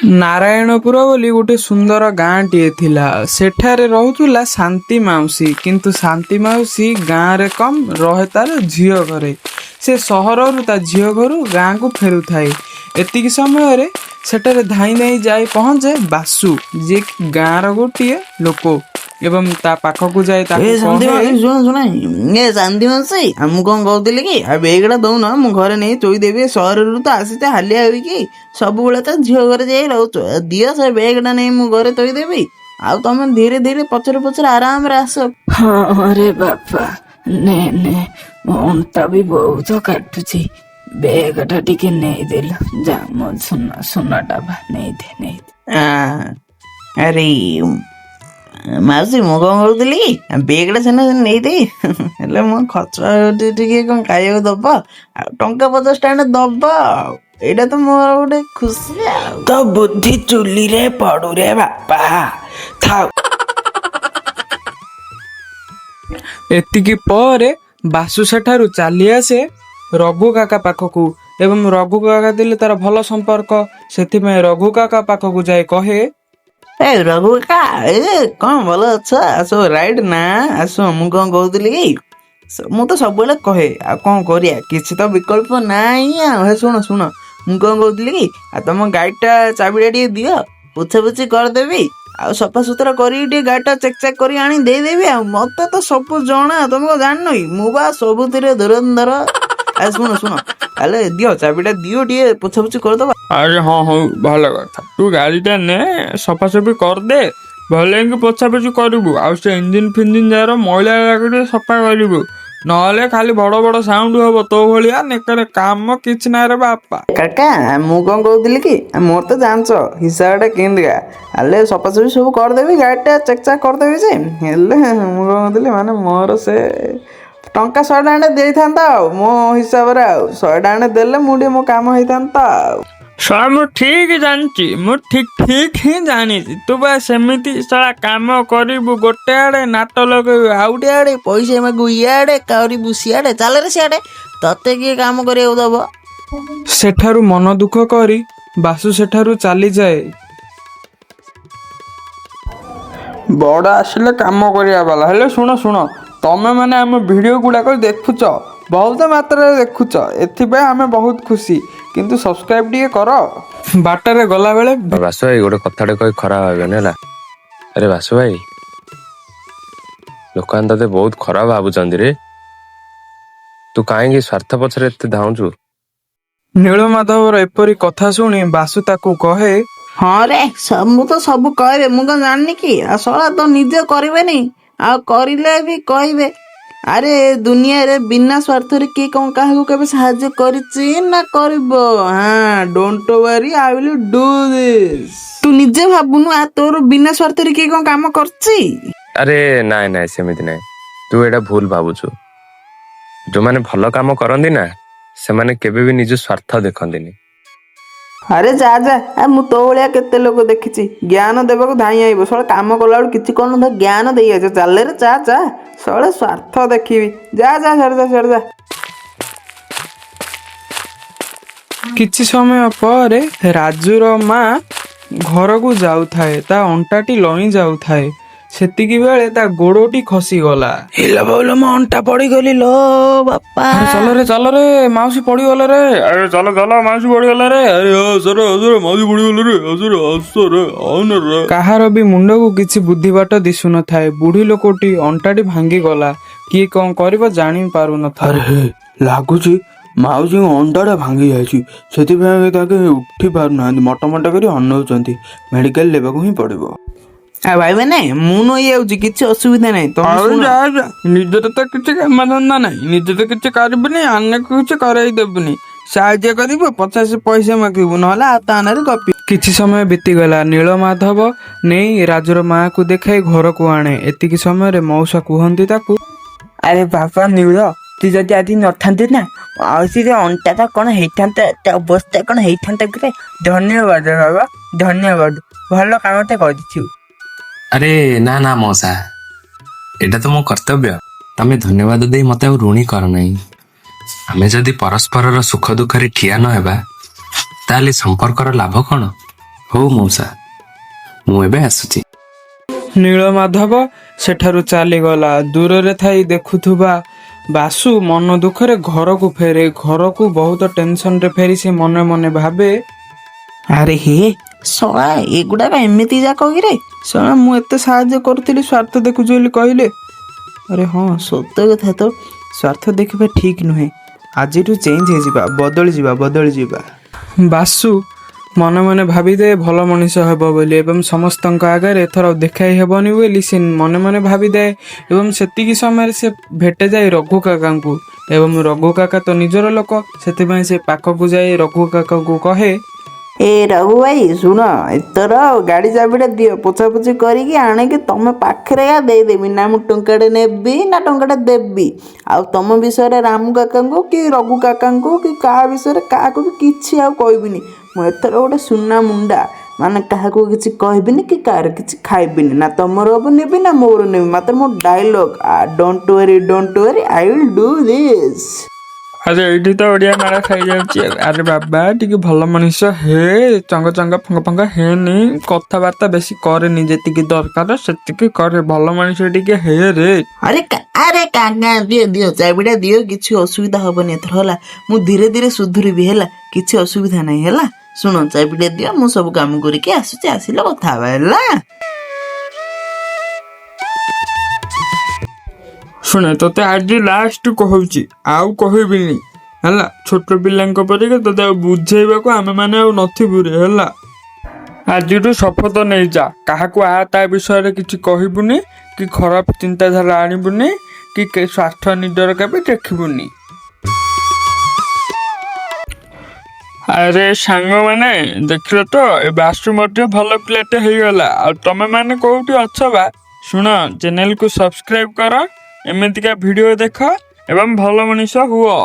ନାରାୟଣପୁର ବୋଲି ଗୋଟେ ସୁନ୍ଦର ଗାଁଟିଏ ଥିଲା। ସେଠାରେ ରହୁଥିଲା ଶାନ୍ତି ମାଉସୀ। କିନ୍ତୁ ଶାନ୍ତି ମାଉସୀ ଗାଁରେ କମ୍ ରହେ ତାର ଝିଅ ଘରେ। ସେ ସହରରୁ ତା ଝିଅ ଘରୁ ଗାଁକୁ ଫେରୁଥାଏ। ଏତିକି ସମୟରେ ସେଠାରେ ଧାଇଁ ଧାଇଁ ଯାଇ ପହଞ୍ଚେ ବାସୁ, ଯିଏକି ଗାଁର ଗୋଟିଏ ଲୋକ ଏବଂ ତା ପାଖକୁ ଯାଇ ତାକୁ କହେ, ଶାନ୍ତି ମାଉସୀ ମୁଁ କଣ କହୁଥିଲି କି ବେଗଟା ଦଉନ, ମୁଁ ଘରେ ନେଇ ଚୋଇଦେବି। ସହରରୁ ତ ଆସିଛେ ହାଲିଆ ହେଇକି, ସବୁବେଳେ ତ ଝିଅ ଘରେ ଯାଇ ରହୁଛ, ଦିଅ ସେ ବେଗଟା ନେଇ ମୁଁ ଘରେ ଥୋଇଦେବି। ଆଉ ତମେ ଧୀରେ ଧୀରେ ପଛରେ ପଛରେ ଆରାମରେ ଆସ। ହଁ ରେ ବାପା, ନେ ନେ, ମୋ ଅଣ୍ଟା ବି ବହୁତ କାଟୁଛି। ବେଗଟା ଟିକେ ନେଇଦେଲୁ, ଯା ମୋ ସୁନାଟା ବା ନେଇଦେ। ଆରେ ମାଉସୀ ମୁଁ କଣ କହୁଥିଲି କି ବେଗଟା ସିନା ନେଇଦେଇ, ହେଲେ ମୋ ଖର୍ଚ୍ଚ ଟିକେ କଣ ଖାଇବାକୁ ଦବ, ଆଉ ଟଙ୍କା 50 ଦବ। ଆଉ ଏଇଟା ତ ମୋର ଗୋଟେ ଖୁସି। ଆଉ ତ ବୁଦ୍ଧି ଚୁଲିରେ ପଡୁରେ ବାପା, ଥାଉ। ଏତିକି ପରେ ବାସୁ ସେଠାରୁ ଚାଲି ଆସେ ରଘୁ କାକା ପାଖକୁ ଏବଂ ରଘୁ କାକା ଥିଲେ ତାର ଭଲ ସମ୍ପର୍କ। ସେଥିପାଇଁ ରଘୁ କାକା ପାଖକୁ ଯାଇ କହେ, ଏ ରଘୁ କାକା, କଣ ଭଲ ଅଛ? ଆସ ରାଇଟ୍ ନା, ଆସ। ମୁଁ କଣ କହୁଥିଲି କି ମୁଁ ତ ସବୁବେଳେ କହେ, ଆଉ କଣ କରିବା, କିଛି ତ ବିକଳ୍ପ ନାହିଁ। ଆଉ ଶୁଣ ଶୁଣ, ମୁଁ କଣ କହୁଥିଲି କି ଆଉ ତମ ଗାଡ଼ିଟା ଚାବିଟା ଟିକେ ଦିଅ, ପୋଛାପୋଛି କରିଦେବି, ଆଉ ସଫାସୁତୁରା କରିକି ଟିକେ ଗାଡ଼ିଟା ଚେକ୍ ଚାକ୍ କରି ଆଣି ଦେଇଦେବି। ଆଉ ମତେ ତ ସବୁ ଜଣା, ତମେ କଣ ଜାଣିନ କି, ମୁଁ ବା ସବୁଥିରେ ଧୁରନ୍ଧର। ଆଉ ଶୁଣ ଶୁଣ, ହେଲେ ଦିଅ ଚାବିଟା, ଦିଅ, ଟିକେ ପୋଛାପୋଛି କରିଦବା। ଆରେ ହଁ ହଉ, ଭଲ କଥା, ତୁ ଗାଡ଼ିଟା ନେ, ସଫାସଫି କରିଦେ, ଭଲକି ପୋଛାପୋଛି କରିବୁ। ଆଉ ସେ ଇଞ୍ଜିନ ଫିଞ୍ଜିନ ଯାହାର ମଇଳା ଟିକେ ସଫା କରିବୁ, ନହେଲେ ଖାଲି ବଡ଼ ବଡ଼ ସାଉଣ୍ଡ ହବ ତୋ ଭଳିଆ ନେକରେ କାମ କିଛି ନାହିଁ ରେ ବାପା। କାକା ମୁଁ କଣ କହୁଥିଲି କି ମୋର ତ ଜାଣିଛ ହିସାବଟା କେମିତିକା, ହେଲେ ସଫାସଫି ସବୁ କରିଦେବି, ଗାଡ଼ିଟା ଚେକ୍ ଚାକ୍ କରିଦେବି ଯେ, ହେଲେ ମୁଁ କଣ କହୁଥିଲି ମାନେ ମୋର ସେ ଟଙ୍କା 100 ଦେଇଥାନ୍ତା ଆଉ ମୋ ହିସାବରେ। ଆଉ 100 ଦେଲେ ମୁଁ ଟିକେ ମୋ କାମ ହେଇଥାନ୍ତା। ଆଉ ଶଳା ମୁଁ ଠିକ୍ ଜାଣିଛି, ମୁଁ ଠିକ୍ ହିଁ ଜାଣିଛି, ତୁ ବା ସେମିତି ଶଳା କାମ କରିବୁ, ଗୋଟେ ଆଡ଼େ ନାଟ ଲଗେଇବୁ, ଆଉ ଗୋଟେ ଆଡ଼େ ପଇସା ମାଗୁ, ଇଆଡ଼େ କରିବୁ ସିଆଡ଼େ, ଚାଲରେ ସିଆଡ଼େ, ତତେ କିଏ କାମ କରିବାକୁ ଦବ? ସେଠାରୁ ମନ ଦୁଃଖ କରି ବାସୁ ସେଠାରୁ ଚାଲିଯାଏ। ବଡ଼ ଆସିଲେ କାମ କରିବା ବାଲା। ହେଲେ ଶୁଣ ଶୁଣ, ତମେ ମାନେ ଆମ ଭିଡ଼ିଓ ଗୁଡ଼ାକ ଦେଖୁଛ, ବହୁତ ମାତ୍ରାରେ ଦେଖୁଛ, ଏଥିପାଇଁ ଆମେ ବହୁତ ଖୁସି, କିନ୍ତୁ ସବସ୍କ୍ରାଇବ୍ ଟିକେ କର। ବାଟରେ ଗଲାବେଳେ ବାସୁ ଭାଇ ଗୋଟେ କଥାଟେ କହି ଖରାପ ଭାବିବନି ହେଲା। ଆରେ ବାସୁ ଭାଇ, ଲୋକମାନେ ତତେ ବହୁତ ଖରାପ ଭାବୁଛନ୍ତି ରେ। ତୁ କାହିଁକି ସ୍ୱାର୍ଥ ପଛରେ ଏତେ ଧାଉଁଛୁ? ନୀଳମାଧବର ଏପରି କଥା ଶୁଣି ବାସୁ ତାକୁ କହେ, ହଁ ରେ, ମୁଁ ତ ସବୁ କହିବେ, ମୁଁ କଣ ଜାଣିନି କି? ଆଉ ଶଳା ତ ନିଜେ କରିବେନି, ଆଉ କରିଲେ ବି କହିବେ। ଆରେ ଦୁନିଆରେ ବିନା ସ୍ୱାର୍ଥରେ କିଏ କଣ କାହାକୁ କେବେ ସାହାଯ୍ୟ କରିଛି ନା କରିବ? Don't worry, I will do this. ତୁ ନିଜେ ଭାବୁନୁ, ତୋର ବିନା ସ୍ୱାର୍ଥରେ କିଏ କଣ କାମ କରିଛି? ଆରେ ନାଇଁ ନାଇଁ, ସେମିତି ନାଇଁ, ତୁ ଏଇଟା ଭୁଲ ଭାବୁଛୁ। ଯୋଉମାନେ ଭଲ କାମ କରନ୍ତି ନା, ସେମାନେ କେବେ ବି ନିଜ ସ୍ୱାର୍ଥ ଦେଖନ୍ତିନି। ଆରେ ଯା ଯା, ମୁଁ ତୋ ଭଳିଆ କେତେ ଲୋକ ଦେଖିଛି, ଜ୍ଞାନ ଦେବାକୁ ଧାଇଁ ଆଇବ, ଶଳେ କାମ କଲାବେଳୁ କିଛି କରୁନଥିବ, ଜ୍ଞାନ ଦେଇ ଆସିବ। ଚାଲରେ ଚା ଚା, ଶଳେ ସ୍ୱାର୍ଥ ଦେଖିବି, ଯା ଯା, ଛାଡ ଯା। କିଛି ସମୟ ପରେ ରାଜୁର ମା ଘରକୁ ଯାଉଥାଏ, ତା ଅଣ୍ଟାଟି ଲଇଁ ଯାଉଥାଏ। ସେତିକି ବେଳେ ତା ଗୋଡ଼ଟି ଖସିଗଲା। ମୋ ଅଣ୍ଟା ପଡ଼ିଗଲି ଲୋ ବାପା। ଚାଲରେ ମାଉସୀ ପଡ଼ିଗଲା ରେ। ଆରେ ଚାଲ ମାଉସୀ ପଡ଼ିଗଲା ରେ। ଆରେ ମାଉସୀ ପଡ଼ିଗଲା ରେ। କାହାର ବି ମୁଣ୍ଡକୁ କିଛି ବୁଦ୍ଧି ବାଟ ଦିଶୁନଥାଏ। ବୁଢ଼ୀ ଲୋକଟି ଅଣ୍ଟାଟି ଭାଙ୍ଗିଗଲା, କିଏ କଣ କରିବ ଜାଣି ପାରୁନଥାଏ। ଲାଗୁଛି ମାଉସୀଙ୍କ ଅଣ୍ଡାଟା ଭାଙ୍ଗି ଯାଇଛି, ସେଥିପାଇଁ ତାକେ ଉଠି ପାରୁନାହାନ୍ତି, ମଟମଟ କରି ଅନଉଛନ୍ତି। ମେଡ଼ିକାଲ ନେବାକୁ ହିଁ ପଡ଼ିବ। ଭାଇ ମାନେ ମୁଁ ନଇ ଯାଉଛି, କିଛି ଅସୁବିଧା ନାହିଁ। ନିଜର ତ କିଛି କାମ ଧନ୍ଦା ନାହିଁ, ନିଜେ ତ କିଛି କରିବୁନି, ଅନ୍ୟକୁ କିଛି କରେଇ ଦେବୁନି। ସାହାଯ୍ୟ କରିବୁ, 50 ପଇସା ମାଗିବୁ, ନହେଲେ ଆଉ ତା ନାଁରେ ଗପି। କିଛି ସମୟ ବିତିଗଲା। ନୀଳମାଧବ ନେଇ ରାଜୁର ମାଆକୁ ଦେଖାଇ ଘରକୁ ଆଣେ। ଏତିକି ସମୟରେ ମଉସା କୁହନ୍ତି ତାକୁ, ଆରେ ବାବା ନୀଳ, ତୁ ଯଦି ଆଜି ନଥାନ୍ତୁ ନା, ମାଉସୀର ଅଣ୍ଟାଟା କଣ ହେଇଥାନ୍ତା, ତା ଅବସ୍ଥା କଣ ହେଇଥାନ୍ତା କିରେ। ଧନ୍ୟବାଦ ବାବା, ଧନ୍ୟବାଦ, ଭଲ କାମଟେ କରିଛୁ। ଆରେ ନା ନା ମଉସା, ଏଇଟା ତ ମୋ କର୍ତ୍ତବ୍ୟ। ତମେ ଧନ୍ୟବାଦ ଦେଇ ମତେ ଆଉ ଋଣୀ କର ନାହିଁ। ଆମେ ଯଦି ପରସ୍ପରର ସୁଖ ଦୁଃଖରେ ଠିଆ ନ ହେବା, ତାହେଲେ ସମ୍ପର୍କର ଲାଭ କଣ? ହଉ ମଉସା, ମୁଁ ଏବେ ଆସୁଛି। ନୀଳମାଧବ ସେଠାରୁ ଚାଲିଗଲା। ଦୂରରେ ଥାଇ ଦେଖୁଥିବା ବାସୁ ମନ ଦୁଃଖରେ ଘରକୁ ଫେରେ। ଘରକୁ ବହୁତ ଟେନସନରେ ଫେରି ସେ ମନେ ମନେ ଭାବେ, ଆରେ ହେ ଶଳା ଏଗୁଡାକ ଏମିତି ଯାକ କିରେ। ଶଳା ମୁଁ ଏତେ ସାହାଯ୍ୟ କରୁଥିଲି, ସ୍ୱାର୍ଥ ଦେଖୁଛୁ ବୋଲି କହିଲେ। ଆରେ ହଁ ସତ କଥା ତ, ସ୍ୱାର୍ଥ ଦେଖିବା ଠିକ ନୁହେଁ। ଆଜିଠୁ ଚେଞ୍ଜ ହେଇଯିବା, ବଦଳିଯିବା। ବାସୁ ମନେ ମନେ ଭାବିଦେ ଭଲ ମଣିଷ ହେବ ବୋଲି ଏବଂ ସମସ୍ତଙ୍କ ଆଗରେ ଏଥର ଦେଖାଇ ହେବନି ବୋଲି ସେ ମନେ ମନେ ଭାବିଥାଏ। ଏବଂ ସେତିକି ସମୟରେ ସେ ଭେଟିଯାଏ ରଘୁ କାକାଙ୍କୁ ଏବଂ ରଘୁ କାକା ତ ନିଜର ଲୋକ, ସେଥିପାଇଁ ସେ ପାଖକୁ ଯାଇ ରଘୁ କାକାକୁ କହେ, ଏ ରଘୁ ଭାଇ ଶୁଣ, ଏଥର ଗାଡ଼ି ଚାବିଟା ଦିଅ, ପୋଛାପୋଛି କରିକି ଆଣିକି ତମ ପାଖରେ ଦେଇଦେବି। ନା ମୁଁ ଟଙ୍କାଟେ ନେବି ନା ଟଙ୍କାଟେ ଦେବି। ଆଉ ତମ ବିଷୟରେ ରାମୁ କାକାଙ୍କୁ କି ରଘୁ କାକାଙ୍କୁ କି କାହା ବିଷୟରେ କାହାକୁ ବି କିଛି ଆଉ କହିବିନି। ମୁଁ ଏଥର ଗୋଟେ ସୁନା ମୁଣ୍ଡା, ମାନେ କାହାକୁ କିଛି କହିବିନି କି କାହାର କିଛି ଖାଇବିନି। ନା ତମର ନେବି ନା ମୋର ନେବି। ମାତ୍ର ମୋ dialogue, don't worry I will do this. ଆରେ ଏଇଠି ତ ଓଡ଼ିଆ ମାଳ ଖାଇଯାଉଛି। ଆରେ ବାବା ଟିକେ ଭଲ ମଣିଷ ହେ, ଚଙ୍ଗ ଫଙ୍ଗ ହେନି, କଥାବାର୍ତ୍ତା ବେଶୀ କରେନି, ଯେତିକି ଦରକାର ସେତିକି କରେ, ଭଲ ମଣିଷ ଟିକେ ହେ ରେ। ଆରେ କାକା ଦିଅ ଚାବିଟା ଦିଅ, କିଛି ଅସୁବିଧା ହବନି ଏଥର ହେଲା। ମୁଁ ଧୀରେ ଧୀରେ ସୁଧୁରିବି ହେଲା, କିଛି ଅସୁବିଧା ନାହିଁ ହେଲା। ଶୁଣ ଚାବିଟା ଦିଅ, ମୁଁ ସବୁ କାମ କରିକି ଆସୁଛି, ଆସିଲେ କଥା ହବା ହେଲା। ଶୁଣେ ତତେ ଆଜି ଲାଷ୍ଟ କହୁଛି, ଆଉ କହିବିନି ହେଲା। ଛୋଟ ପିଲାଙ୍କ ପରିକା ତତେ ଆଉ ବୁଝେଇବାକୁ ଆମେ ମାନେ ଆଉ ନଥିବୁ ରେ ହେଲା। ଆଜିଠୁ ଶପଥ ନେଇଯା, କାହାକୁ ତା ବିଷୟରେ କିଛି କହିବୁନି କି ଖରାପ ଚିନ୍ତାଧାରା ଆଣିବୁନି କି ସ୍ୱାର୍ଥ ନିଜର କେବେ ଦେଖିବୁନି। ଆରେ ସାଙ୍ଗମାନେ ଦେଖିଲ ତ, ଏ ବାସୁ ମଧ୍ୟ ଭଲ ପିଲାଟେ ହେଇଗଲା। ଆଉ ତମେ ମାନେ କୋଉଠି ଅଛ ବା? ଶୁଣ, ଚ୍ୟାନେଲକୁ ସବସ୍କ୍ରାଇବ କର, ଏମିତିକା ଭିଡ଼ିଓ ଦେଖ ଏବଂ ଭଲ ମଣିଷ ହୁଅ।